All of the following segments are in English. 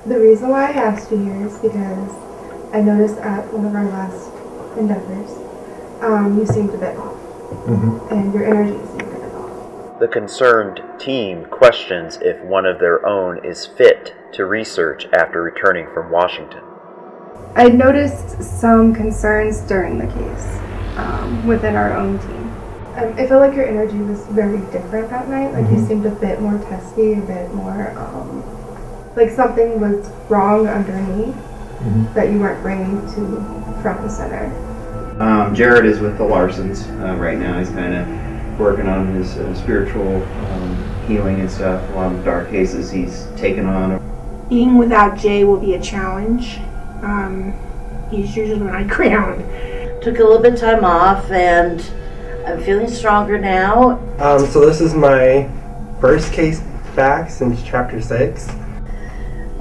The reason why I asked you here is because I noticed at one of our last endeavors, you seemed a bit off. And your energy seemed a bit off. The concerned team questions if one of their own is fit to research after returning from Washington. I noticed some concerns during the case within our own team. I felt like your energy was very different that night. Like you seemed a bit more testy, a bit more like something was wrong underneath that you weren't bringing to front and center. Jerrett is with the Larsons right now. He's kind of working on his spiritual healing and stuff. A lot of dark cases he's taken on. Being without Jay will be a challenge. He's usually my ground. Took a little bit of time off and I'm feeling stronger now. So this is my first case back since Chapter 6.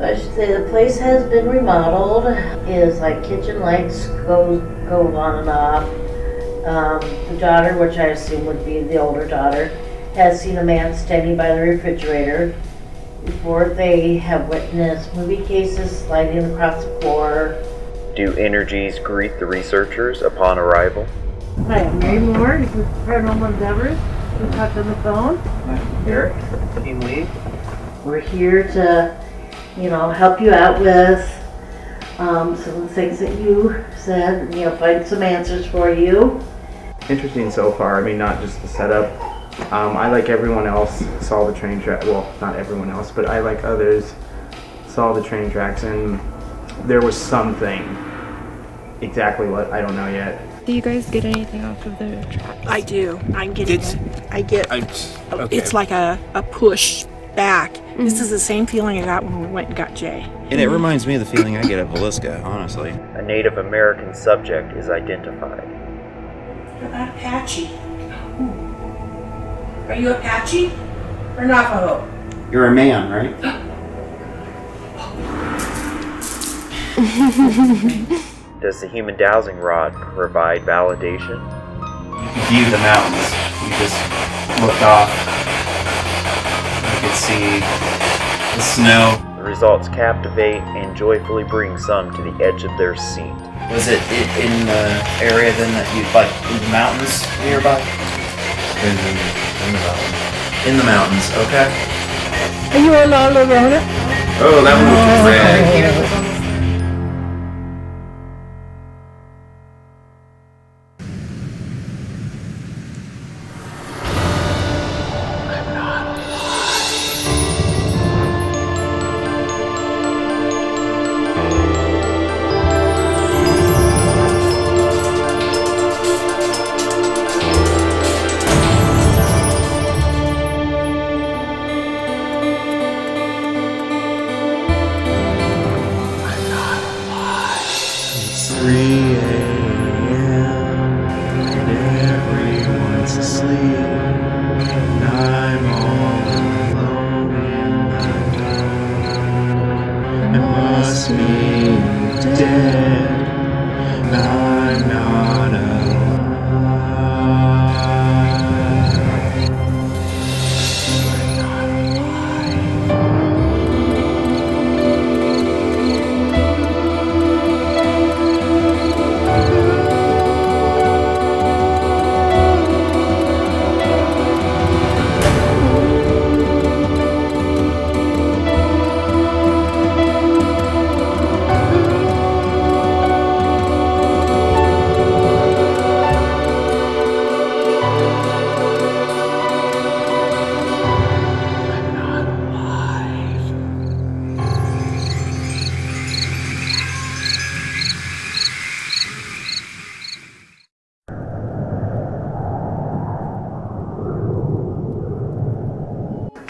I should say the place has been remodeled. Is like kitchen lights go on and off. The daughter, which I assume would be the older daughter, has seen a man standing by the refrigerator. Before they have witnessed movie cases sliding across the floor. Do energies greet the researchers upon arrival? Hi, I'm Mary Moore. This is Paranormal Endeavors. We talked on the phone. I'm Eric, team lead. We're here to, help you out with some of the things that you said, find some answers for you. Interesting so far. I mean, not just the setup. I, like everyone else, saw the train track. Well, not everyone else, but I, like others, saw the train tracks, and there was something. Exactly what, I don't know yet. Do you guys get anything off of the tracks? I do. Okay. It's like a push back. This is the same feeling I got when we went and got Jay. And it reminds me of the feeling I get at Villisca, honestly. A Native American subject is identified. What about Apache? Are you Apache or Navajo? You're a man, right? Does the human dowsing rod provide validation? You could view the mountains. You just looked off. You could see the snow. The results captivate and joyfully bring some to the edge of their seat. Was it in the area then that you, like, in the mountains nearby? In the mountains. In the mountains, okay. Are you on Llorona? Oh, that one was red.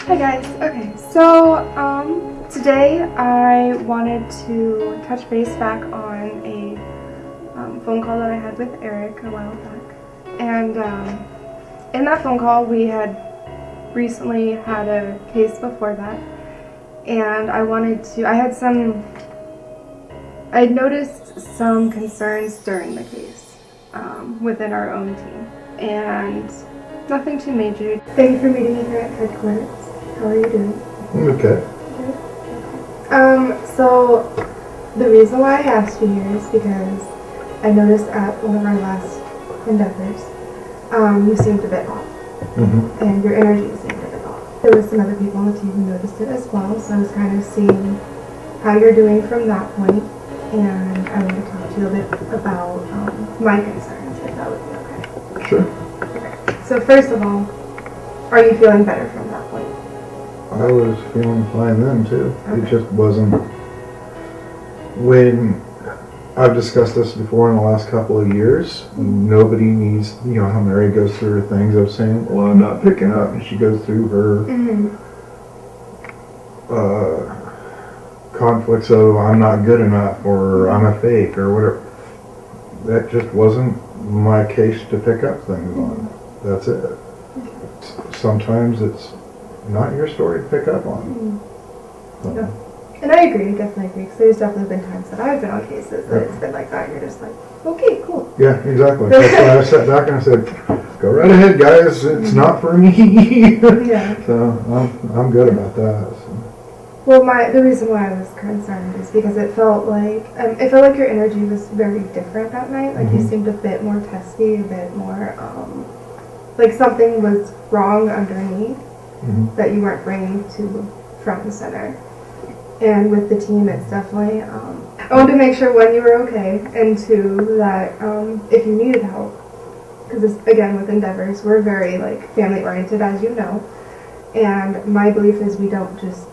Hi guys, okay, so today I wanted to touch base back on a phone call that I had with Eric a while back. And in that phone call we had recently had a case before that, and I had noticed some concerns during the case within our own team, and nothing too major. Thank you for meeting me here at headquarters. How are you doing? Okay. So the reason why I asked you here is because I noticed at one of our last endeavors, you seemed a bit off, and your energy seemed a bit off. There were some other people on the team who noticed it as well, so I was kind of seeing how you're doing from that point, and I want to talk to you a bit about my concerns, if that would be okay. Sure. Okay. So first of all, are you feeling better from that point? I was feeling fine then too. Okay. It just wasn't. When I've discussed this before in the last couple of years, nobody needs, you know how Mary goes through her things of saying, well, I'm not picking up, and she goes through her conflicts of I'm not good enough or I'm a fake or whatever. That just wasn't my case to pick up things on. That's it. Sometimes it's not your story to pick up on. No. And I agree, definitely agree, because there's definitely been times that I've been on cases that it's been like that, and you're just like, okay, cool. Yeah, exactly. That's why I sat back and I said, go right ahead, guys. It's not for me. Yeah. So I'm good about that. So. Well, the reason why I was concerned is because it felt like your energy was very different that night. Like you seemed a bit more testy, a bit more like something was wrong underneath that you weren't bringing to front and center. And with the team, it's definitely, I wanted to make sure, one, you were okay, and two, that if you needed help, because again, with endeavors, we're very family-oriented, as you know, and my belief is we don't just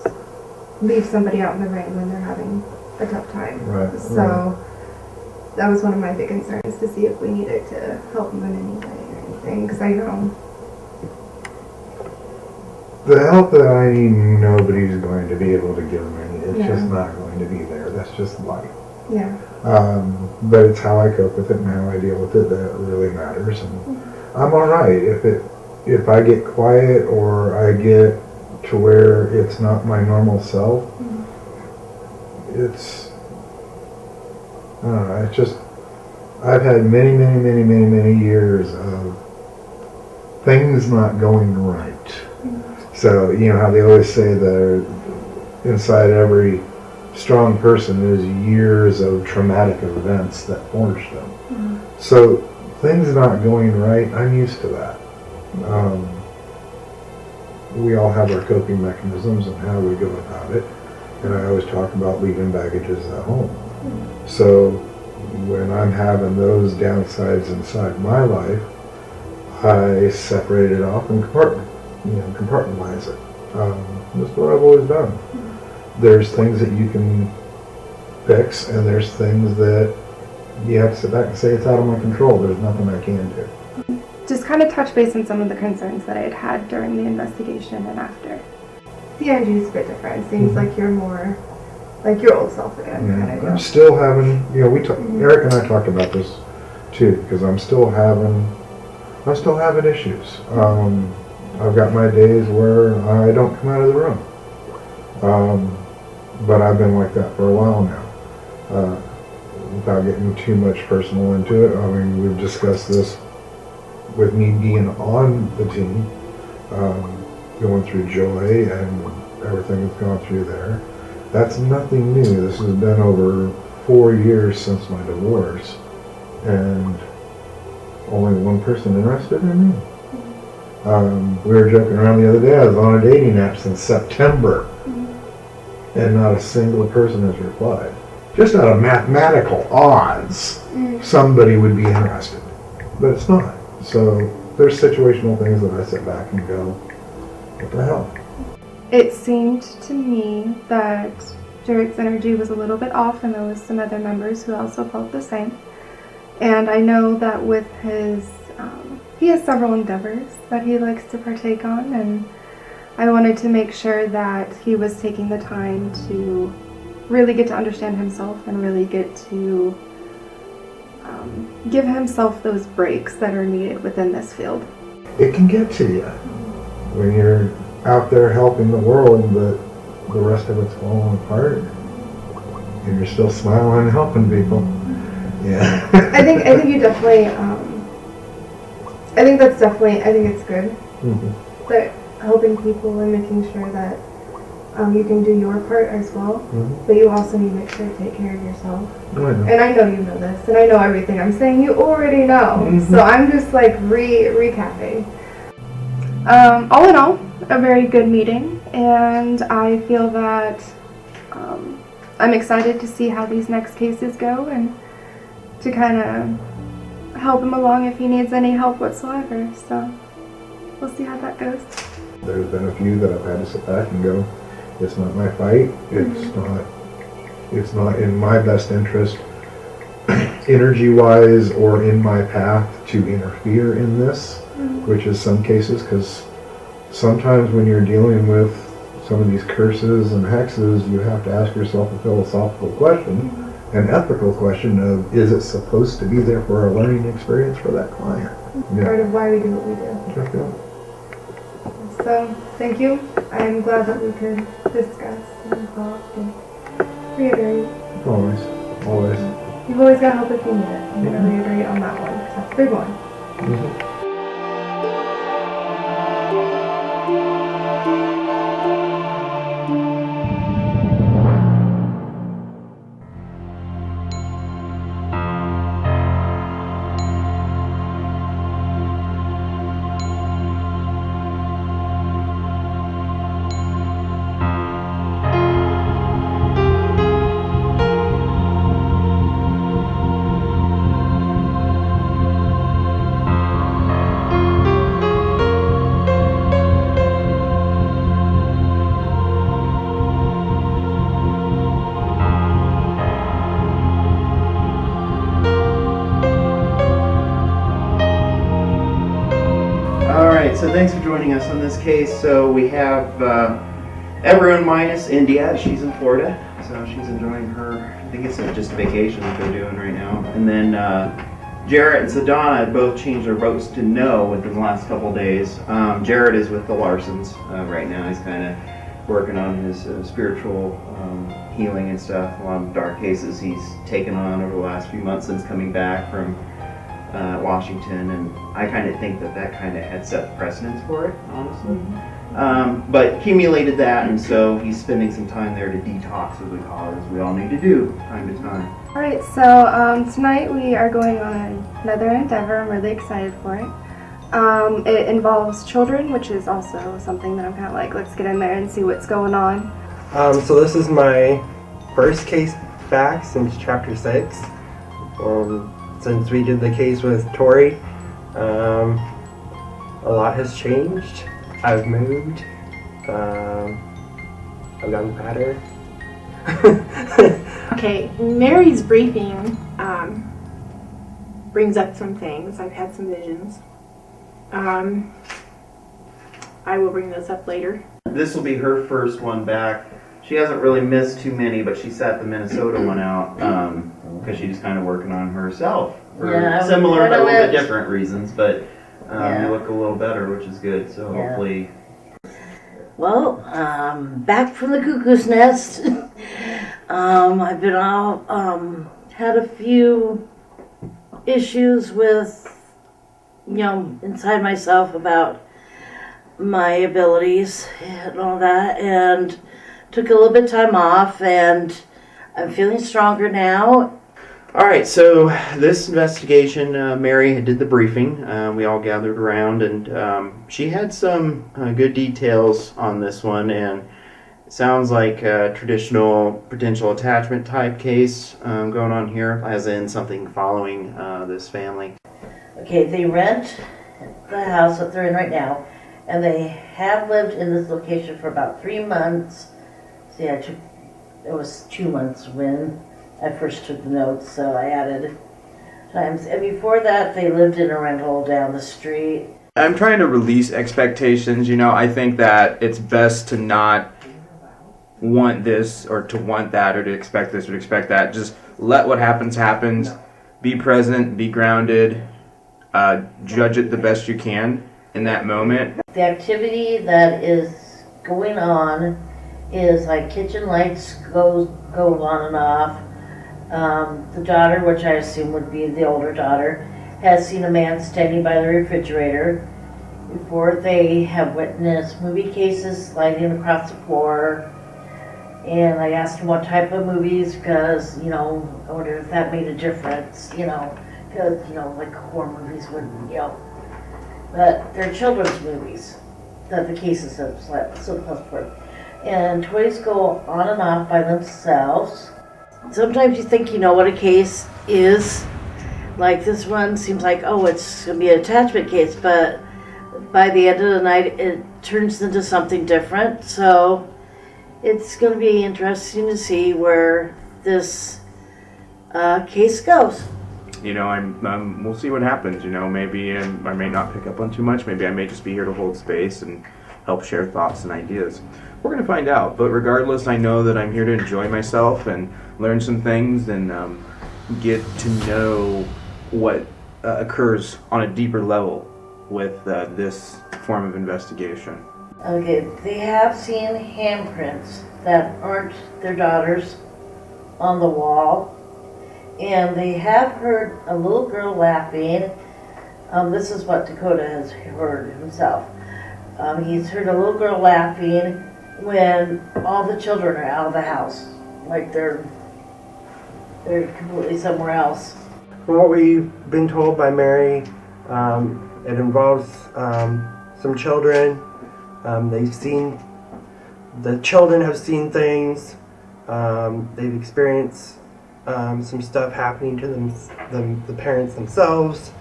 leave somebody out in the rain when they're having a tough time. Right. So that was one of my big concerns, to see if we needed to help them in any way or anything, because I know the help that I need, nobody's going to be able to give me. It's just not going to be there. That's just life. Yeah. But it's how I cope with it and how I deal with it that really matters. And I'm all right if I get quiet or I get to where it's not my normal self. It's I don't know. It's just I've had many years of things not going right. So, you know how they always say that inside every strong person is years of traumatic events that forged them. So, things not going right, I'm used to that. We all have our coping mechanisms and how we go about it. And I always talk about leaving baggages at home. So, when I'm having those downsides inside my life, I separate it off and compartmentalize it. That's what I've always done. There's things that you can fix, and there's things that you have to sit back and say it's out of my control. There's nothing I can do. Just kind of touch base on some of the concerns that I had had during the investigation and after. The energy is a bit different. It seems like you're more like your old self again. Yeah. Kind of deal. I'm still having, Eric and I talked about this too, because I'm still having issues. I've got my days where I don't come out of the room. But I've been like that for a while now. Without getting too much personal into it, I mean, we've discussed this with me being on the team, going through joy and everything that's gone through there. That's nothing new. This has been over 4 years since my divorce, and only one person interested in me. We were joking around the other day. I was on a dating app since September, and not a single person has replied. Just out of mathematical odds, somebody would be interested, but it's not. So there's situational things that I sit back and go, what the hell? It seemed to me that Jerrett's energy was a little bit off, and there was some other members who also felt the same. And I know that with his, he has several endeavors that he likes to partake on, and I wanted to make sure that he was taking the time to really get to understand himself and really get to give himself those breaks that are needed within this field. It can get to you when you're out there helping the world, but the rest of it's falling apart, and you're still smiling and helping people. Yeah. I think you definitely. I think it's good that helping people and making sure that you can do your part as well, but you also need to make sure to take care of yourself. And I know you know this, and I know everything I'm saying you already know, so I'm just like recapping. All in all, a very good meeting, and I feel that I'm excited to see how these next cases go and to kind of help him along if he needs any help whatsoever, so we'll see how that goes. There's been a few that I've had to sit back and go, it's not my fight, it's not in my best interest energy-wise or in my path to interfere in this, which is some cases, because sometimes when you're dealing with some of these curses and hexes, you have to ask yourself a philosophical question, an ethical question of, is it supposed to be there for a learning experience for that client? Part of why we do what we do. So, thank you. I'm glad that we could discuss and talk and reiterate. Always. You've always got help if you need it. I'm going to reiterate on that one, because that's a big one. So thanks for joining us on this case. So we have everyone minus Endia. She's in Florida, so she's enjoying her, I think it's just a vacation that they're doing right now. And then Jerrett and Sadona both changed their votes to no within the last couple days. Jerrett is with the Larsons right now. He's kind of working on his spiritual healing and stuff. A lot of dark cases he's taken on over the last few months since coming back from Washington, and I kind of think that kind of had set the precedence for it, honestly. But accumulated that, and so he's spending some time there to detox, as we call it, as we all need to do time to time. Alright, so tonight we are going on another endeavor. I'm really excited for it. It involves children, which is also something that I'm kind of like, let's get in there and see what's going on. So this is my first case back since Chapter 6. Since we did the case with Tori, a lot has changed. I've moved. I've gotten fatter. Okay, Mary's briefing brings up some things. I've had some visions. I will bring those up later. This will be her first one back. She hasn't really missed too many, but she sat the Minnesota one out because she's kind of working on herself for similar but a little bit different reasons. But you look a little better, which is good. So hopefully. Well, back from the cuckoo's nest. I've been had a few issues with, inside myself about my abilities and all that, and took a little bit of time off, and I'm feeling stronger now. All right, so this investigation, Mary did the briefing. We all gathered around, and she had some good details on this one, and it sounds like a traditional potential attachment type case going on here, as in something following this family. Okay, they rent the house that they're in right now, and they have lived in this location for about 3 months. So yeah, it was 2 months when I first took the notes, so I added times. And before that, they lived in a rental down the street. I'm trying to release expectations. I think that it's best to not want this or to want that or to expect this or to expect that. Just let what happens. Be present, be grounded, judge it the best you can in that moment. The activity that is going on is like kitchen lights go on and off. The daughter, which I assume would be the older daughter, has seen a man standing by the refrigerator. Before, they have witnessed movie cases sliding across the floor, And I asked him what type of movies, because, you know, I wondered if that made a difference, you know, because, you know, like horror movies would, you know, but they're children's movies that the cases have so forth. And toys go on and off by themselves. Sometimes you think you know what a case is. Like this one seems like, oh, it's going to be an attachment case, but by the end of the night it turns into something different. So it's going to be interesting to see where this case goes. You know, we'll see what happens. You know, maybe I may not pick up on too much. Maybe I may just be here to hold space and help share thoughts and ideas. We're going to find out. But regardless, I know that I'm here to enjoy myself and learn some things and get to know what occurs on a deeper level with this form of investigation. Okay, they have seen handprints that aren't their daughter's on the wall. And they have heard a little girl laughing. This is what Dakota has heard himself. He's heard a little girl laughing when all the children are out of the house. Like they're completely somewhere else. From what we've been told by Mary, it involves some children. The children have seen things. They've experienced some stuff happening to the parents themselves.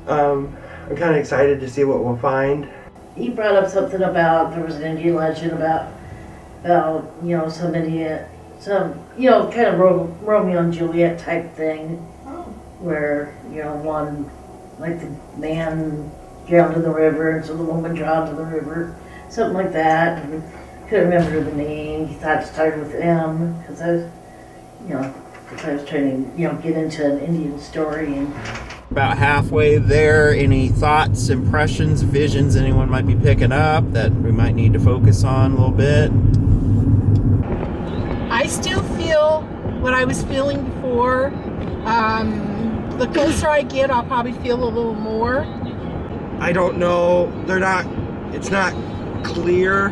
I'm kind of excited to see what we'll find. He brought up something about there was an Indian legend about you know, some you know, kind of Romeo and Juliet type thing, where, you know, one, like the man drowned in the river and so the woman drowned in the river, something like that. And couldn't remember the name. He thought it started with M, because I was trying to, you know, get into an Indian story. And About halfway there, any thoughts, impressions, visions anyone might be picking up that we might need to focus on a little bit? I still feel what I was feeling before. The closer I get, I'll probably feel a little more. I don't know. It's not clear.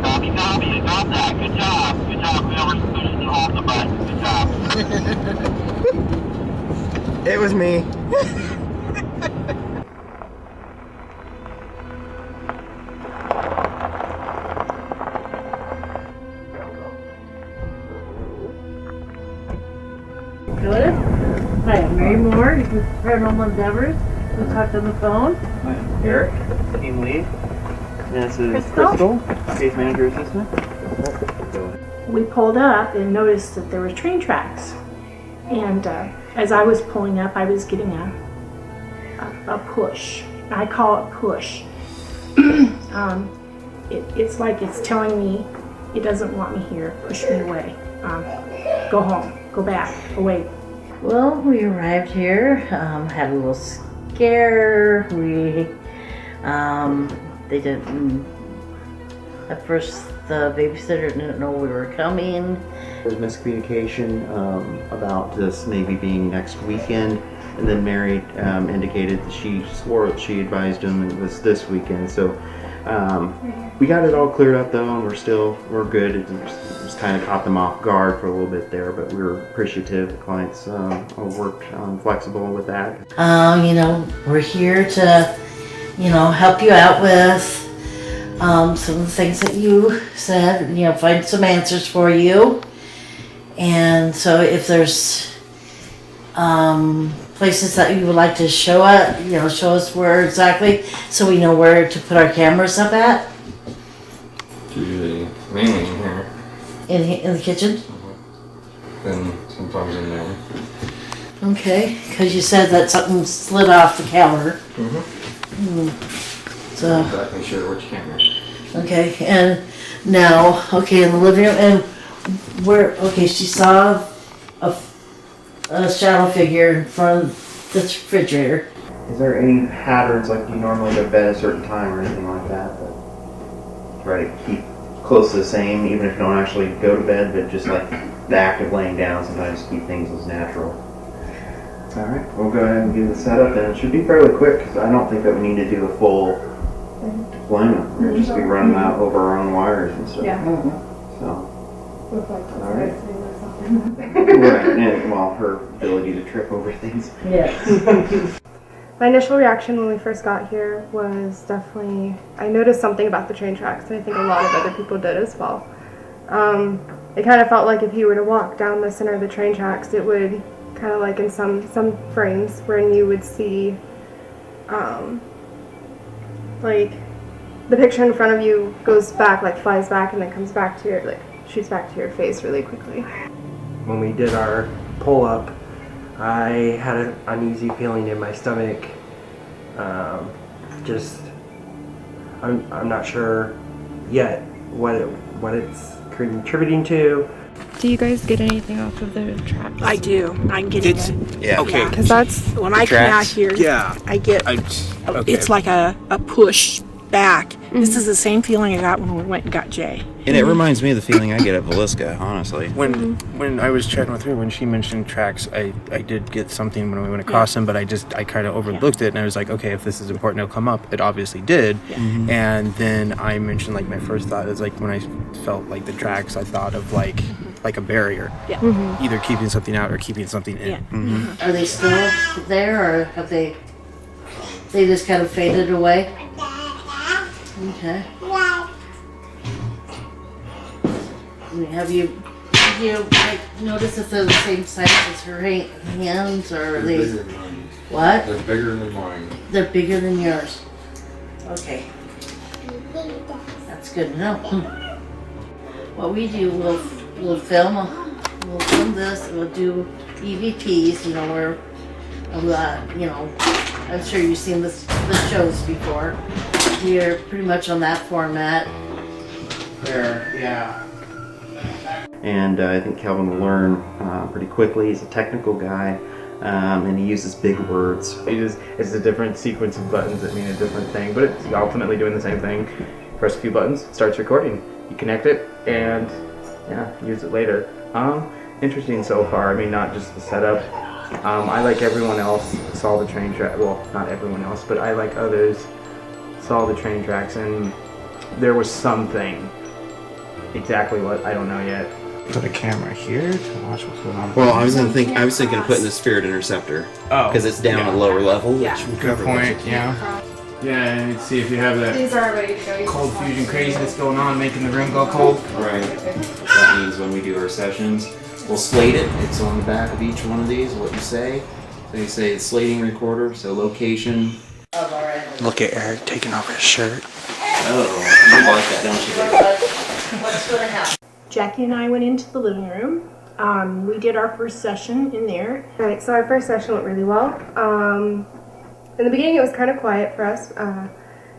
Copy, you got that. Good job. Whoever's pushing the hold the button. Good job. It was me. Good. Hi, I'm Mary Moore with Paranormal Endeavors. We talked on the phone. Hi, I'm Eric, team lead. This is Crystal, case manager assistant. We pulled up and noticed that there were train tracks. And as I was pulling up, I was getting a push. I call it push. It's like it's telling me it doesn't want me here, push me away. Go home, go back, away. Well, we arrived here, had a little scare. They didn't, at first the babysitter didn't know we were coming. There was miscommunication about this maybe being next weekend, and then Mary indicated that she swore that she advised him it was this weekend. So we got it all cleared up though, and we're good. It just kind of caught them off guard for a little bit there, but we were appreciative. The clients worked flexible with that. You know, we're here to, you know, help you out with some of the things that you said, you know, find some answers for you. And so if there's places that you would like to show us where exactly, so we know where to put our cameras up at. Usually mainly in here. In the kitchen? Then sometimes in there. Okay, because you said that something slid off the counter. So. I'm not exactly sure which camera. Okay, and now, okay, in the living room, and she saw a shadow figure in front of the refrigerator. Is there any patterns, like do you normally go to bed at a certain time or anything like that? Try to keep close to the same, even if you don't actually go to bed, but just like the act of laying down sometimes keep things as natural. Alright, we'll go ahead and get the setup, and it should be fairly quick because I don't think that we need to do the full deployment. We'll just be running out over our own wires and stuff. Yeah. So With like All right. or something. Right, and well, her ability to trip over things. Yes. My initial reaction when we first got here was definitely, I noticed something about the train tracks, and I think a lot of other people did as well. It kind of felt like if you were to walk down the center of the train tracks, it would kind of like in some frames wherein you would see like the picture in front of you goes back, like flies back, and then comes back to your, like shoots back to your face really quickly. When we did our pull-up, I had an uneasy feeling in my stomach. I'm not sure yet what it's contributing to. Do you guys get anything off of the tracks? I do. I'm getting it. Yeah. Okay. Because that's when I come out here. Yeah. I get. Okay. It's like a push back. This is the same feeling I got when we went and got Jay. And it reminds me of the feeling I get at Villisca, honestly. When I was chatting with her, when she mentioned tracks, I did get something when we went across them, but I kind of overlooked it, and I was like, okay, if this is important, it'll come up. It obviously did. And then I mentioned, like, my first thought is, like, when I felt like the tracks, I thought of like a barrier. Either keeping something out or keeping something in. Are they still there, or have they just kind of faded away? Okay. Have you like noticed if they're the same size as her hands, or are they? Bigger than mine. What? They're bigger than mine. They're bigger than yours. Okay. That's good to know. What we do, we'll film this, and we'll do EVPs. You know, where, I'm sure you've seen the shows before. We're pretty much on that format. And I think Kelvin will learn pretty quickly. He's a technical guy, and he uses big words. It's a different sequence of buttons that mean a different thing, but it's ultimately doing the same thing. Press a few buttons, starts recording. You connect it, and use it later. Interesting so far. I mean, not just the setup. I, like everyone else, saw the train track. Well, not everyone else, but I, like others, saw the train tracks, and there was something. Exactly what, I don't know yet. Put a camera here to watch what's going on. Well, I was thinking of putting the spirit interceptor. Oh. Because it's down a lower level. Good point. Yeah. Yeah, and see if you have that These are ready to go. cold fusion craziness going on, making the room go cold. Right. That means when we do our sessions, we'll slate it. It's on the back of each one of these, what you say. So you say it's slating recorder, so location. Look at Eric taking off his shirt. Oh, you like that, don't you? What's going to happen? Jackie and I went into the living room. We did our first session in there. Alright, so our first session went really well. In the beginning it was kind of quiet for us.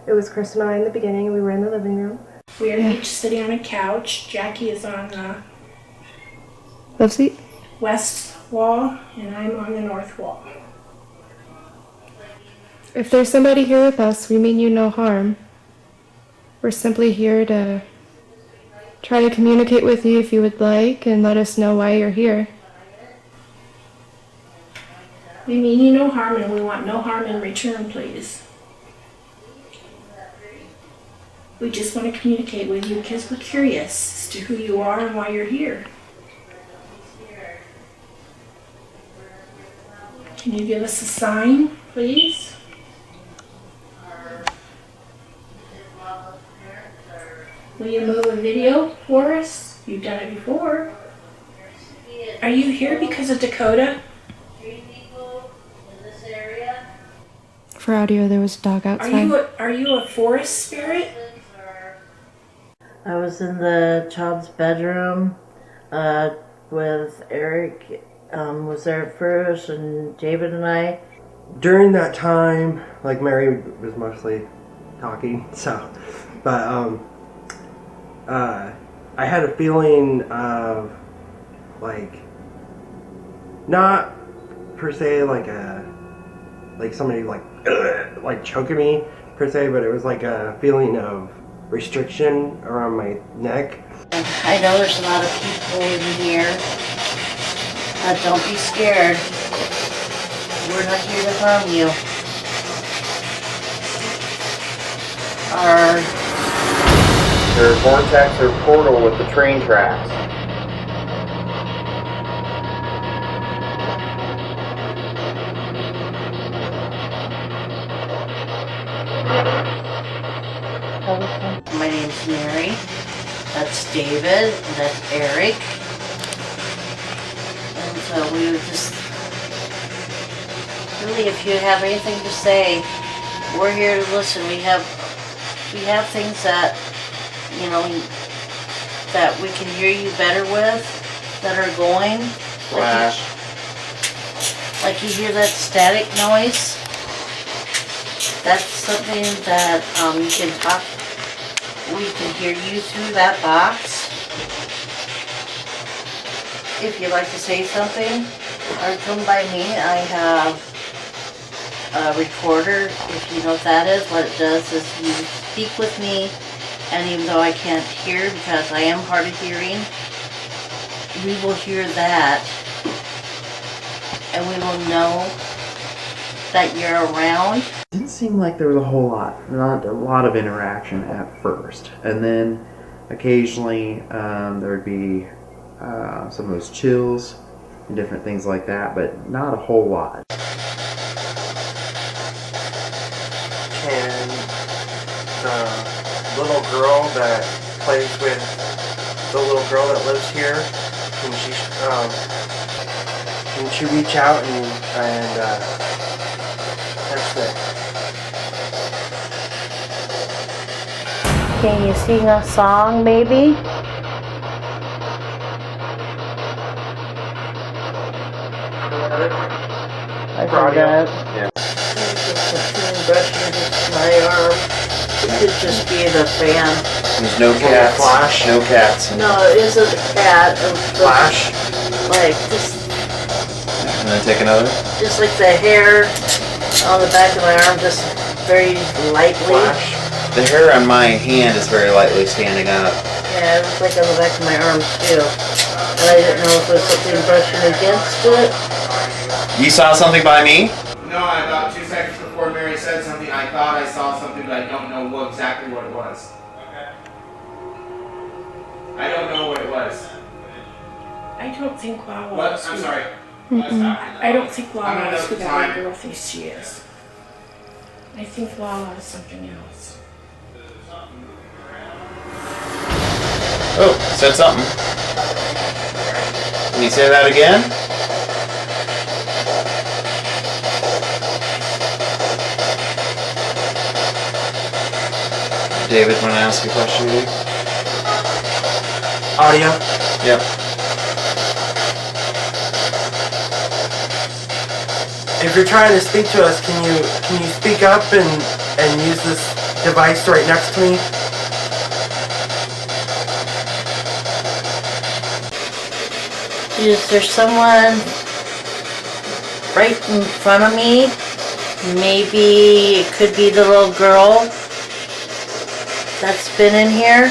It was Chris and I in the beginning. We were in the living room. We are each sitting on a couch. Jackie is on the Love seat? west wall, and I'm on the north wall. If there's somebody here with us, we mean you no harm. We're simply here to try to communicate with you if you would like and let us know why you're here. We mean you no harm, and we want no harm in return, please. We just want to communicate with you because we're curious as to who you are and why you're here. Can you give us a sign, please? Will you move a video for us? You've done it before. Are you here because of Dakota? For audio, there was a dog outside. Are you a forest spirit? I was in the child's bedroom with Eric. Was there first, and David and I. During that time, like Mary was mostly talking, but I had a feeling of like not per se like somebody like choking me per se, but it was like a feeling of restriction around my neck. I know there's a lot of people in here. Don't be scared. We're not here to harm you. There's vortex or portal with the train tracks. That's David, and that's Eric. And so we would just, really, if you have anything to say, we're here to listen. We have things that, you know, that we can hear you better with, that are going. Flash. Like you hear that static noise. That's something that you can talk, we can hear you through that box. If you'd like to say something, or come by me, I have a recorder. If you know what that is, what it does is you speak with me, and even though I can't hear because I am hard of hearing, we will hear that, and we will know that you're around. Didn't seem like there was a whole lot, not a lot of interaction at first, and then occasionally there would be some of those chills and different things like that, but not a whole lot. Can the little girl that plays with the little girl that lives here, can she reach out and touch the... Can you sing a song, maybe? I heard that. Yeah. My arm. It could just be the fan. There's no cats. Flash? No cats. No, it isn't a cat. It was the, Flash? like just And then take another. just like the hair on the back of my arm, just very lightly. Flash? The hair on my hand is very lightly standing up. Yeah, it was like on the back of my arm too. And I didn't know if it was something brushing against it. You saw something by me? No, about 2 seconds before Mary said something, I thought I saw something, but I don't know exactly what it was. Okay. I don't know what it was. I don't think Lala What? is I'm who- sorry. I don't think I'm Lala gonna is who know that time. little girl thinks she is. I think Lala is something else. Oh, said something. Can you say that again? David, want to ask a question to you? Audio? Yep. If you're trying to speak to us, can you speak up and use this device right next to me? Is there someone right in front of me? Maybe it could be the little girl that's been in here.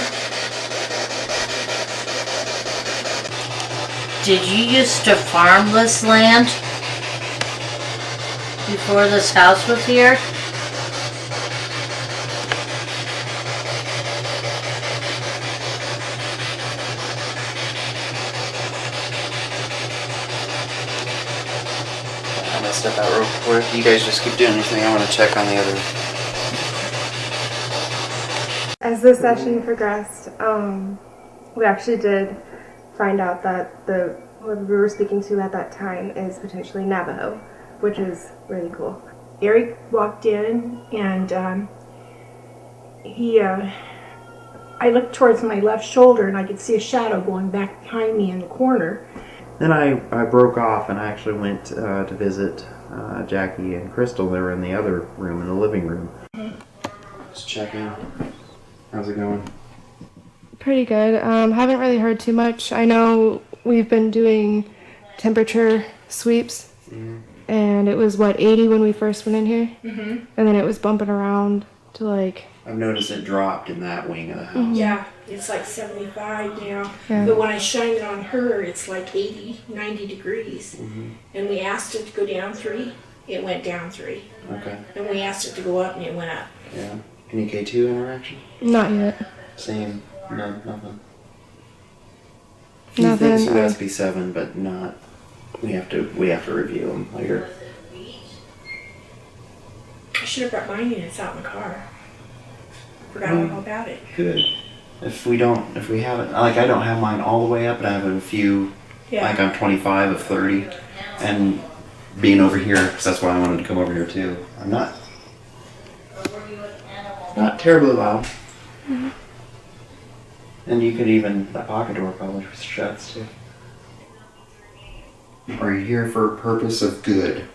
Did you used to farm this land before this house was here? I'm gonna step out real quick. You guys just keep doing your thing. I want to check on the other. As the session progressed, we actually did find out that whoever we were speaking to at that time is potentially Navajo, which is really cool. Eric walked in and I looked towards my left shoulder and I could see a shadow going back behind me in the corner. Then I broke off and I actually went to visit Jackie and Crystal. They were in the other room, in the living room. Just checking. How's it going? Pretty good. Haven't really heard too much. I know we've been doing temperature sweeps, and it was 80 when we first went in here, and then it was bumping around to like. I've noticed it dropped in that wing of the house. Yeah, it's like 75 now. Yeah. But when I shine it on her, it's like 80, 90 degrees. And we asked it to go down 3, it went down 3. Okay. And we asked it to go up and it went up. Yeah. Any K2 interaction? Not yet. Same. No, nothing. Nothing. He thinks USB7, but not. We have to review them later. I should have brought mine in, it's out in the car. Forgot all about it. Good. if we haven't, like, I don't have mine all the way up, but I have a few, like I'm 25 of 30, and being over here, because that's why I wanted to come over here too. I'm not terribly loud. Mm-hmm. And you could even, the pocket door probably shuts too. Are you here for a purpose of good?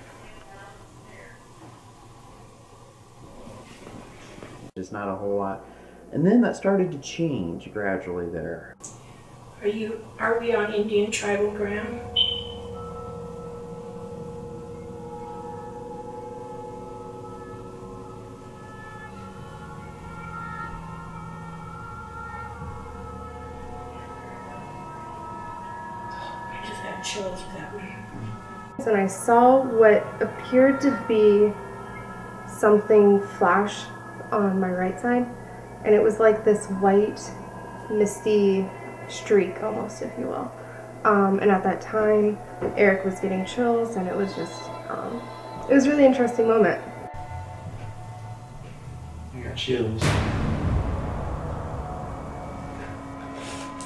It's not a whole lot. And then that started to change gradually there. Are we on Indian tribal ground? I just got chills with that one. And I saw what appeared to be something flash on my right side, and it was like this white, misty streak almost, if you will. And at that time, Eric was getting chills, and it was just, it was a really interesting moment. I got chills.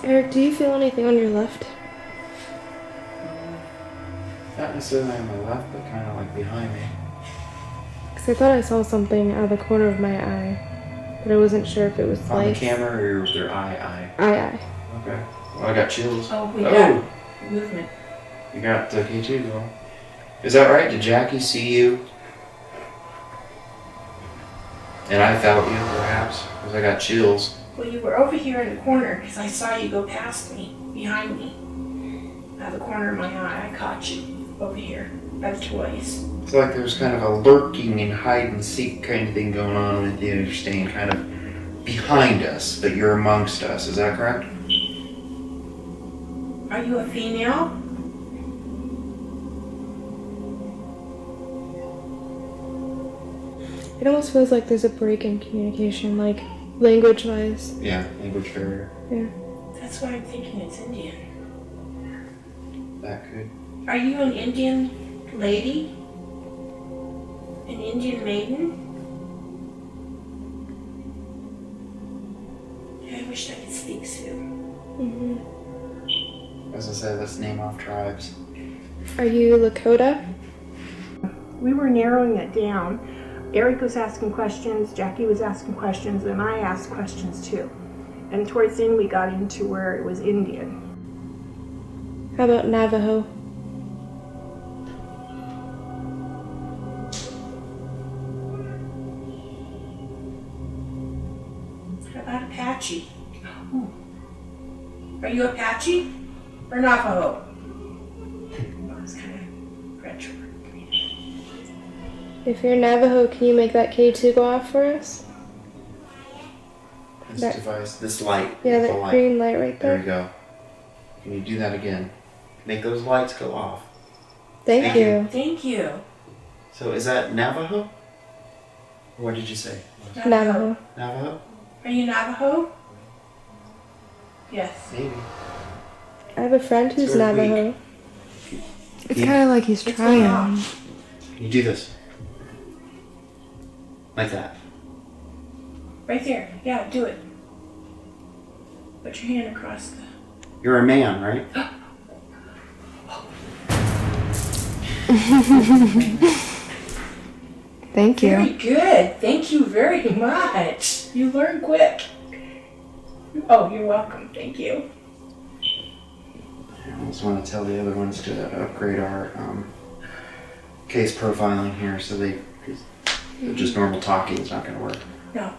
Eric, do you feel anything on your left? Not necessarily on my left, but kind of like behind me. Because I thought I saw something out of the corner of my eye, but I wasn't sure if it was On like... the camera or was there eye? Eye. Okay. Well, I got chills. Oh, we got movement. You got the K2 going. Is that right? Did Jackie see you? And I felt you, perhaps, because I got chills. Well, you were over here in the corner because I saw you go past me, behind me. Out of the corner of my eye, I caught you over here. That's twice. It's like there's kind of a lurking and hide and seek kind of thing going on with you. You're staying kind of behind us, but you're amongst us. Is that correct? Are you a female? It almost feels like there's a break in communication, like language-wise. Yeah, language barrier. Yeah. That's why I'm thinking it's Indian. That could. Are you an Indian lady? An Indian maiden? I wish I could speak Sioux. Mm-hmm. As I said, let's name off tribes. Are you Lakota? We were narrowing it down. Eric was asking questions, Jackie was asking questions, and I asked questions too. And towards the end we got into where it was Indian. How about Navajo? How about Apache? Ooh. Are you Apache or Navajo? That was kind of retro. If you're Navajo, can you make that K2 go off for us? This device, this light. Yeah, the that light. green light right there. There we go. Can you do that again? Make those lights go off. Thank you. Thank you. So is that Navajo? Or what did you say? Navajo. Navajo? Are you Navajo? Yes. Maybe. I have a friend who's Sort of Navajo. weak. It's kind of like he's trying. You do this. Like that. Right there. Yeah, do it. Put your hand across the... You're a man, right? Thank you. Very good. Thank you very much. You learn quick. Oh, you're welcome. Thank you. I just want to tell the other ones to upgrade our case profiling here, so just normal talking is not going to work. No.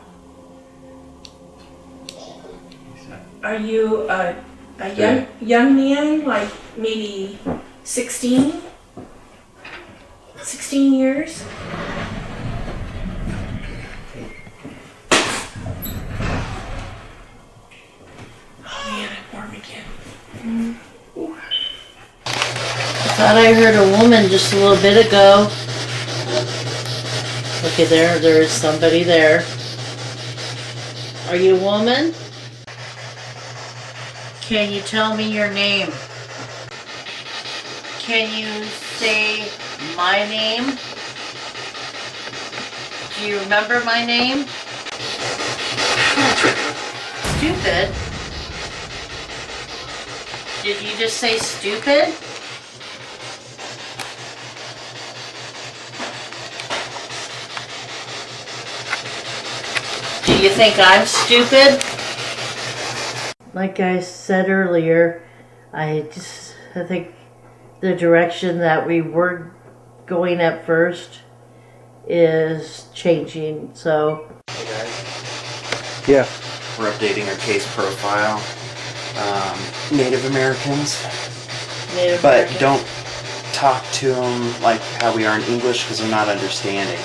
Are you a young man, like maybe 16? 16 years? Oh man, I'm warm again. I thought I heard a woman just a little bit ago. Okay, there is somebody there. Are you a woman? Can you tell me your name? Can you say my name? Do you remember my name? stupid? Did you just say stupid? Do you think I'm stupid? Like I said earlier, I think the direction that we were going at first is changing, so. Hey guys. Yeah. We're updating our case profile. Native Americans. But don't talk to them like how we are in English because they're not understanding.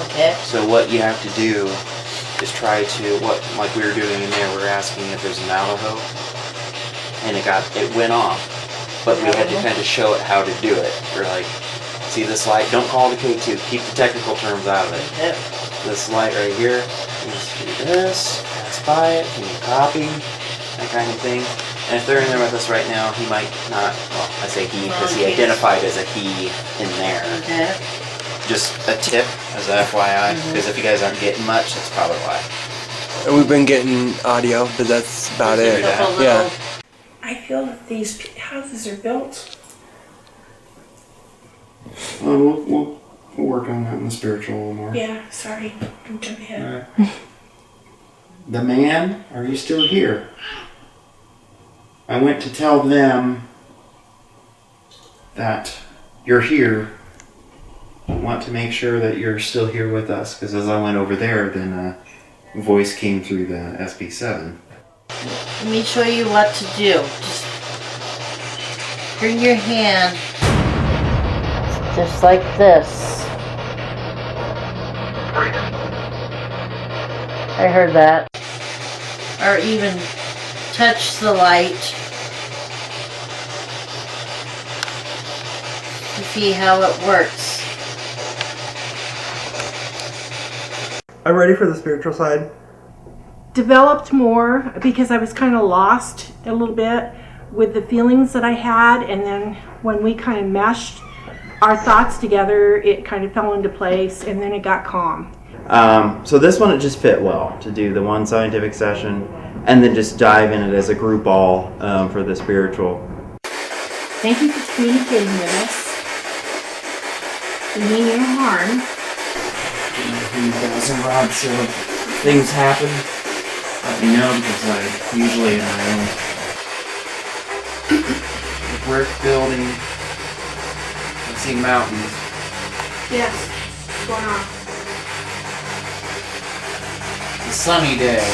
Okay. So what you have to do is try to, like we were doing in there, we're asking if there's an Navajo, and it went off, but we had to kind of show it how to do it. We're like, see this light, don't call it a K2, keep the technical terms out of it. Yep. This light right here, you just do this, pass by it, can you copy, that kind of thing. And if they're in there with us right now, he might not, well, I say he because he identified as a he in there. Okay. Just a tip as a FYI, because if you guys aren't getting much, that's probably why. We've been getting audio, but that's about it. Yeah. I feel that these houses are built. We'll work on that in the spiritual a little more. Yeah, sorry. I'm jumping ahead. The man, are you still here? I went to tell them that you're here. I want to make sure that you're still here with us, because as I went over there, then a voice came through the SB7. Let me show you what to do. Just bring your hand just like this. I heard that. Or even touch the light to see how it works. I'm ready for the spiritual side. Developed more because I was kind of lost a little bit with the feelings that I had, and then when we kind of meshed our thoughts together, it kind of fell into place, and then it got calm. So this one, it just fit well to do the one scientific session and then just dive in it as a group all for the spiritual. Thank you for communicating with us. We mean no harm. You guys and Rob, so if things happen, let me know because I usually in my own brick building. I see mountains. Yes, what's going on? It's a sunny day.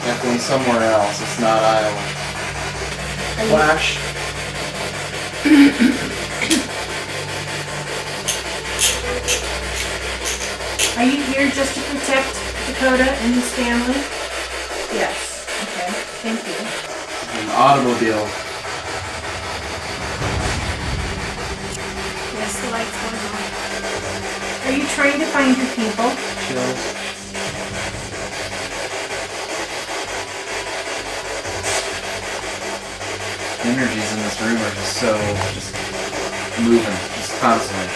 Definitely somewhere else. It's not Iowa. Flash. Are you here just to protect Dakota and his family? Yes. Okay. Thank you. An automobile. Yes, the light's going on. Are you trying to find your people? Chills. Energies in this room are just moving, just constantly.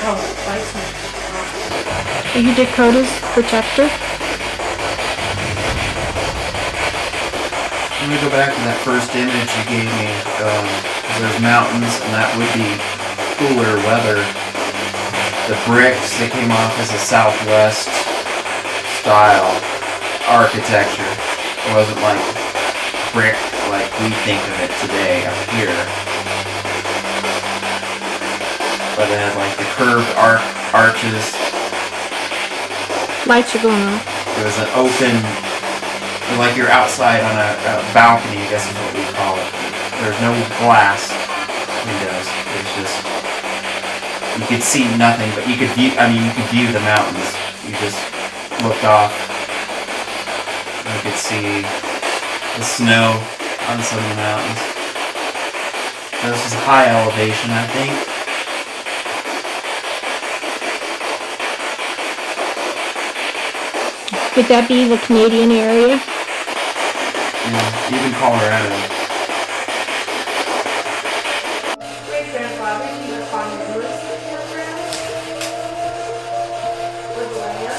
Oh, lights on. Are you Dakota's protector? I'm gonna go back to that first image you gave me. There's mountains, and that would be cooler weather. The bricks, they came off as a Southwest style architecture. It wasn't like brick like we think of it today up here. But it had like the curved arches. Lights are going on. It was an open, like you're outside on a balcony, I guess is what we call it. There's no glass windows. It's just, you could see nothing, but you could view, you could view the mountains. You just looked off. You could see the snow on some of the mountains. This is high elevation, I think. Would that be the Canadian area? Yeah, even Colorado. property upon numerous campgrounds with land.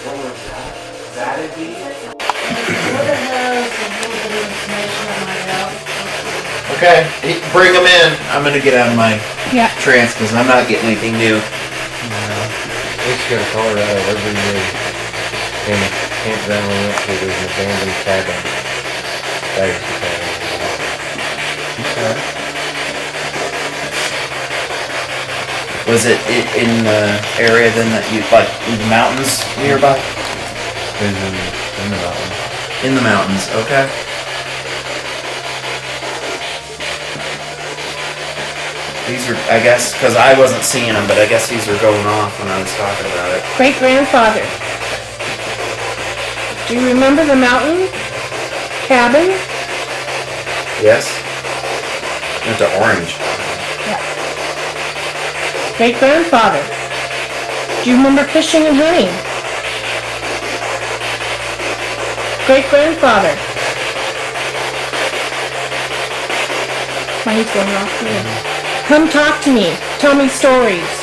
What was that? That'd be? Okay, bring them in. I'm gonna get out of my trance because I'm not getting anything new. We used to go to Colorado every year. In the campground we went to, there's an abandoned cabin. That is the cabin. Okay. Was it in the area then that you, like, in the mountains nearby? It was in the mountains. In the mountains, okay. These are, I guess, because I wasn't seeing them, but I guess these were going off when I was talking about it. Great-grandfather. Do you remember the mountain cabin? Yes? Went to Orange. Great-grandfather. Do you remember fishing and hunting? Great-grandfather. Mine's going off here. Come talk to me. Tell me stories.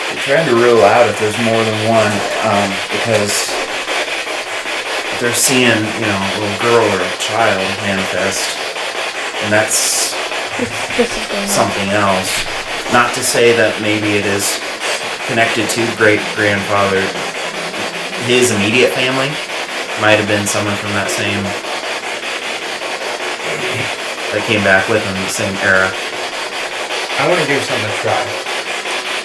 I'm trying to rule out if there's more than one, because they're seeing, you know, a little girl or a child manifest, and that's This is going on. something else. Not to say that maybe it is connected to great-grandfather, his immediate family. Might have been someone from that same, that came back with him in the same era. I want to give something a try.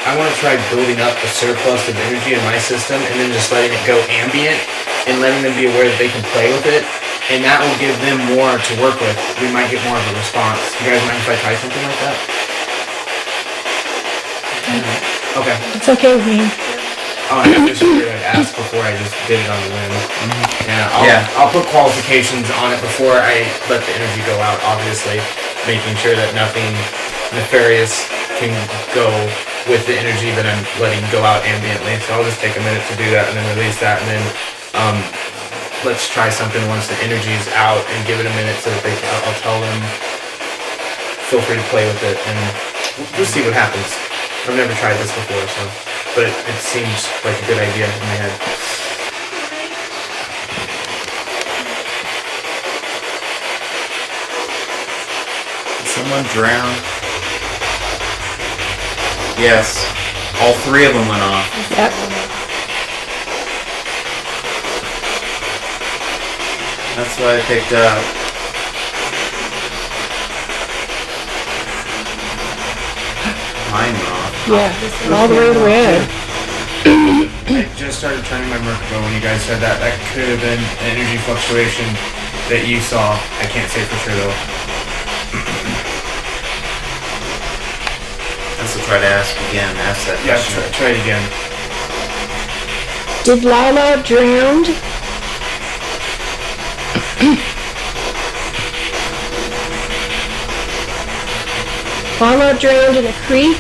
I want to try building up a surplus of energy in my system and then just letting it go ambient and letting them be aware that they can play with it. And that will give them more to work with. We might get more of a response. You guys mind if I try something like that? Okay. It's okay with me. Oh, I just figured I'd ask before I just did it on the whim. Yeah, I'll put qualifications on it before I let the energy go out, obviously. Making sure that nothing nefarious can go with the energy that I'm letting go out ambiently. So I'll just take a minute to do that and then release that, and then let's try something once the energy's out and give it a minute so that I'll tell them, feel free to play with it, and we'll see what happens. I've never tried this before, but it seems like a good idea in my head. Did someone drown? Yes. All three of them went off. Yep. That's what I picked up. Mine went off. Yeah, all the way to red. I just started turning my Merkaba when you guys said that. That could have been an energy fluctuation that you saw. I can't say for sure though. Let's try to ask again. Ask that question. Yeah, try it again. Did Lila drowned? Lila drowned in a creek?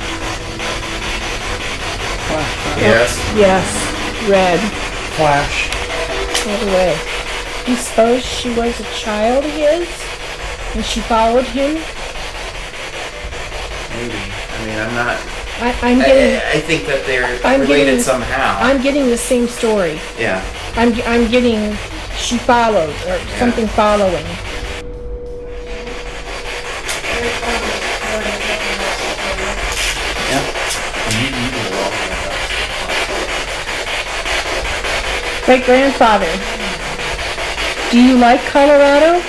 Yes. Yes, red. Flash. All the way. Do you suppose she was a child of his? And she followed him? Maybe. I mean, I'm not. I'm getting. I think that they're I'm related getting, somehow. I'm getting the same story. Yeah. I'm getting. She followed, or something following. Great grandfather, do you like Colorado?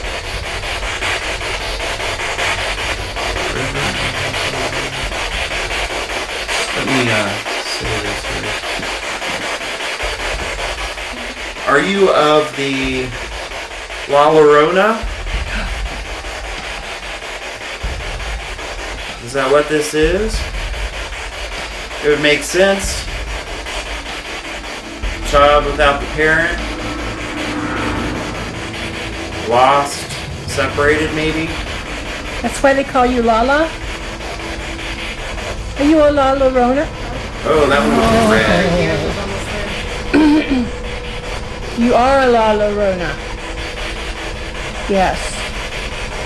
Let me say this here. Are you of the Llorona? Is that what this is? It would make sense. Child without the parent. Lost. Separated, maybe? That's why they call you Lala? Are you a La Llorona? Oh, that one was red. You are a La Llorona. Yes.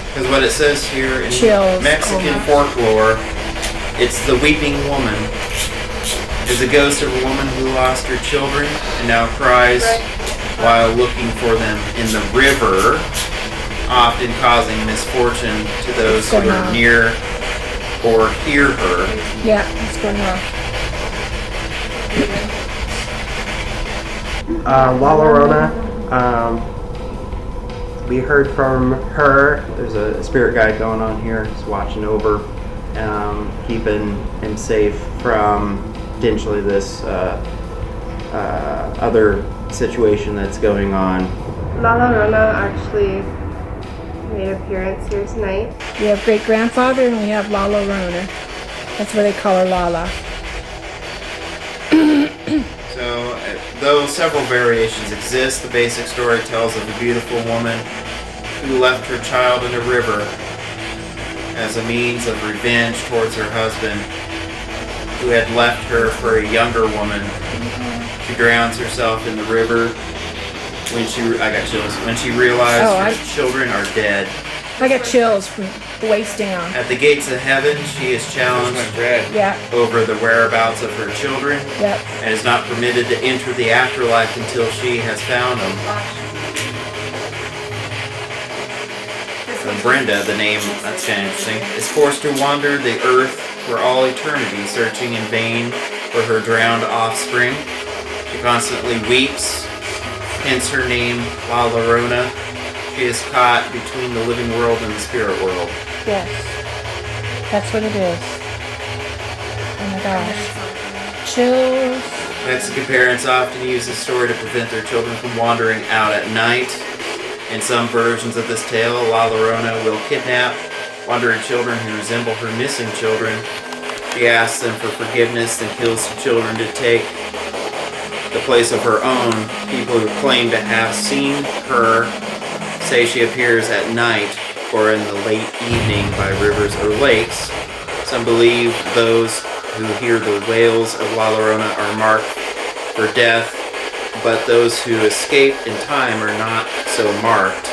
Because what it says here in Chills. Mexican folklore, it's the weeping woman. Is the ghost of a woman who lost her children and now cries while looking for them in the river, often causing misfortune to those who are near or hear her. Yeah, it's going off. La Llorona, we heard from her. There's a spirit guide going on here. He's watching over, keeping him safe from potentially this other situation that's going on. La Llorona actually made an appearance here tonight. We have great grandfather and we have La Llorona. That's why they call her Lala. So, though several variations exist, the basic story tells of a beautiful woman who left her child in a river as a means of revenge towards her husband, who had left her for a younger woman. She drowns herself in the river when she realized her children are dead. I got chills from the waist down. At the gates of heaven, she is challenged over the whereabouts of her children and is not permitted to enter the afterlife until she has found them. Brenda, the name, that's kind of interesting, is forced to wander the earth for all eternity, searching in vain for her drowned offspring. She constantly weeps, hence her name, La Llorona. She is caught between the living world and the spirit world. Yes. That's what it is. Oh my gosh. Chills. Mexican parents often use this story to prevent their children from wandering out at night. In some versions of this tale, La Llorona will kidnap wandering children who resemble her missing children. She asks them for forgiveness and kills the children to take the place of her own. People who claim to have seen her say she appears at night or in the late evening by rivers or lakes. Some believe those who hear the wails of La Llorona are marked for death, but those who escape in time are not so marked,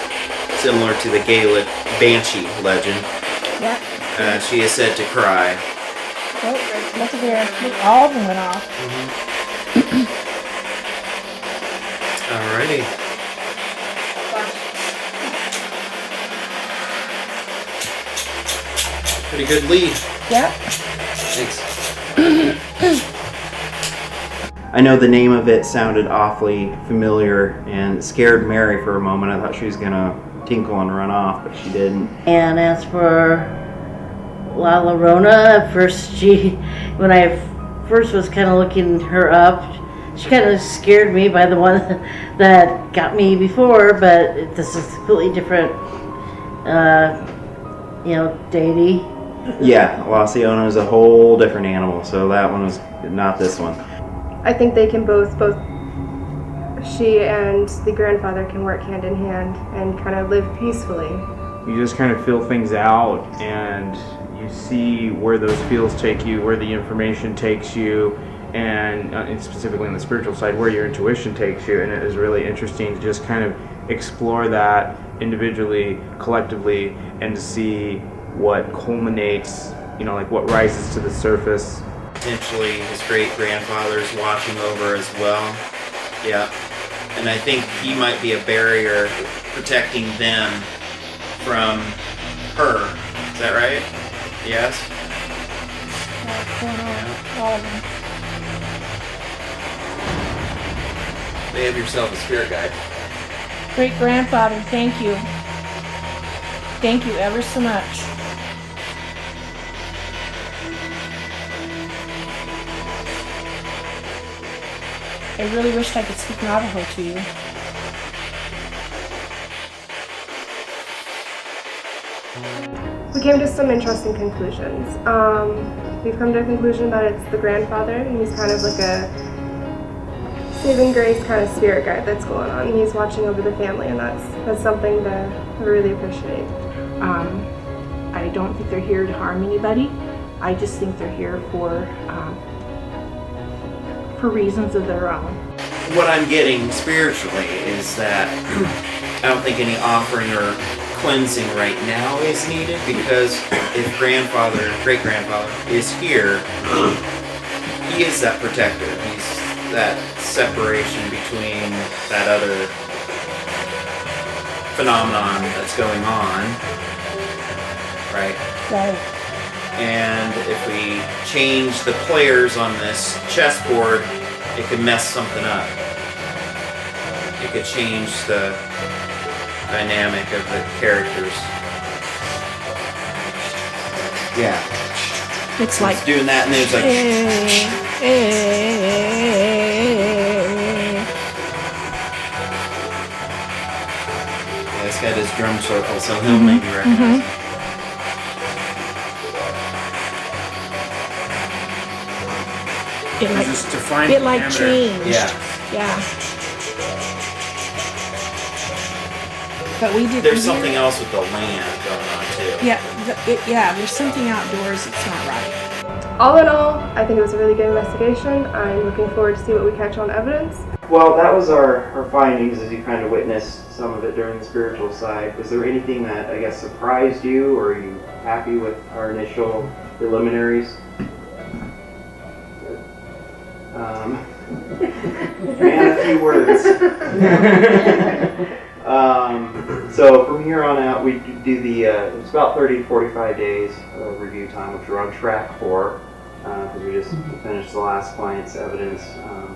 similar to the Gaelic Banshee legend. She is said to cry. Oh, look at there. Look, all of them went off. Alrighty. Pretty good lead. Yeah. Thanks. I know the name of it sounded awfully familiar and scared Mary for a moment. I thought she was gonna tinkle and run off, but she didn't. And as for La Llorona, when I first was kind of looking her up, she kind of scared me by the one that got me before, but this is a completely different, deity. Yeah, La Llorona is a whole different animal, so that one was not this one. I think they can both she and the grandfather can work hand in hand and kind of live peacefully. You just kind of feel things out and you see where those feels take you, where the information takes you, and specifically on the spiritual side, where your intuition takes you. And it is really interesting to just kind of explore that individually, collectively, and to see what culminates, like what rises to the surface. Potentially his great-grandfather's watching over as well. Yeah. And I think he might be a barrier protecting them from her. Is that right? Yes? All of them. They have yourself a spirit guide. Great grandfather, thank you. Thank you ever so much. I really wished I could speak Navajo to you. We came to some interesting conclusions. We've come to a conclusion that it's the grandfather, and he's kind of like a saving grace kind of spirit guide that's going on. He's watching over the family, and that's something to really appreciate. I don't think they're here to harm anybody. I just think they're here for reasons of their own. what I'm getting spiritually is that I don't think any offering or cleansing right now is needed, because if great-grandfather is here, he is that protector. He's that separation between that other phenomenon that's going on, right? Right. And if we change the players on this chessboard, it could mess something up. It could change the dynamic of the characters. Yeah. It's like doing that, and there's like. Yeah, this guy does drum circles, so he'll maybe recognize. It like, just define it like parameter. changed. Yeah. Yeah. But we did. There's something else with the land going on too. Yeah, there's something outdoors that's not right. All in all, I think it was a really good investigation. I'm looking forward to see what we catch on evidence. Well, that was our findings, as you kind of witnessed some of it during the spiritual side. Was there anything that, I guess, surprised you, or are you happy with our initial preliminaries? Man, a few words. So from here on out, we do the, it's about 30 to 45 days of review time, which we're on track for, because we just finished the last client's evidence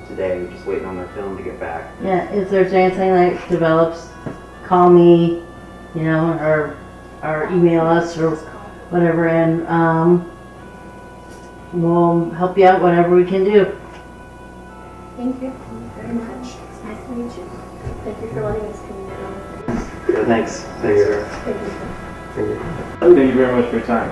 today. We're just waiting on their film to get back. Yeah, if there's anything that develops, call me, you know, or email us or whatever, and we'll help you out whatever we can do. Thank you very much. It's nice to meet you. Thank you for letting us come in. Yeah, thanks. Thanks, sir. Thank you. Thank you very much for your time.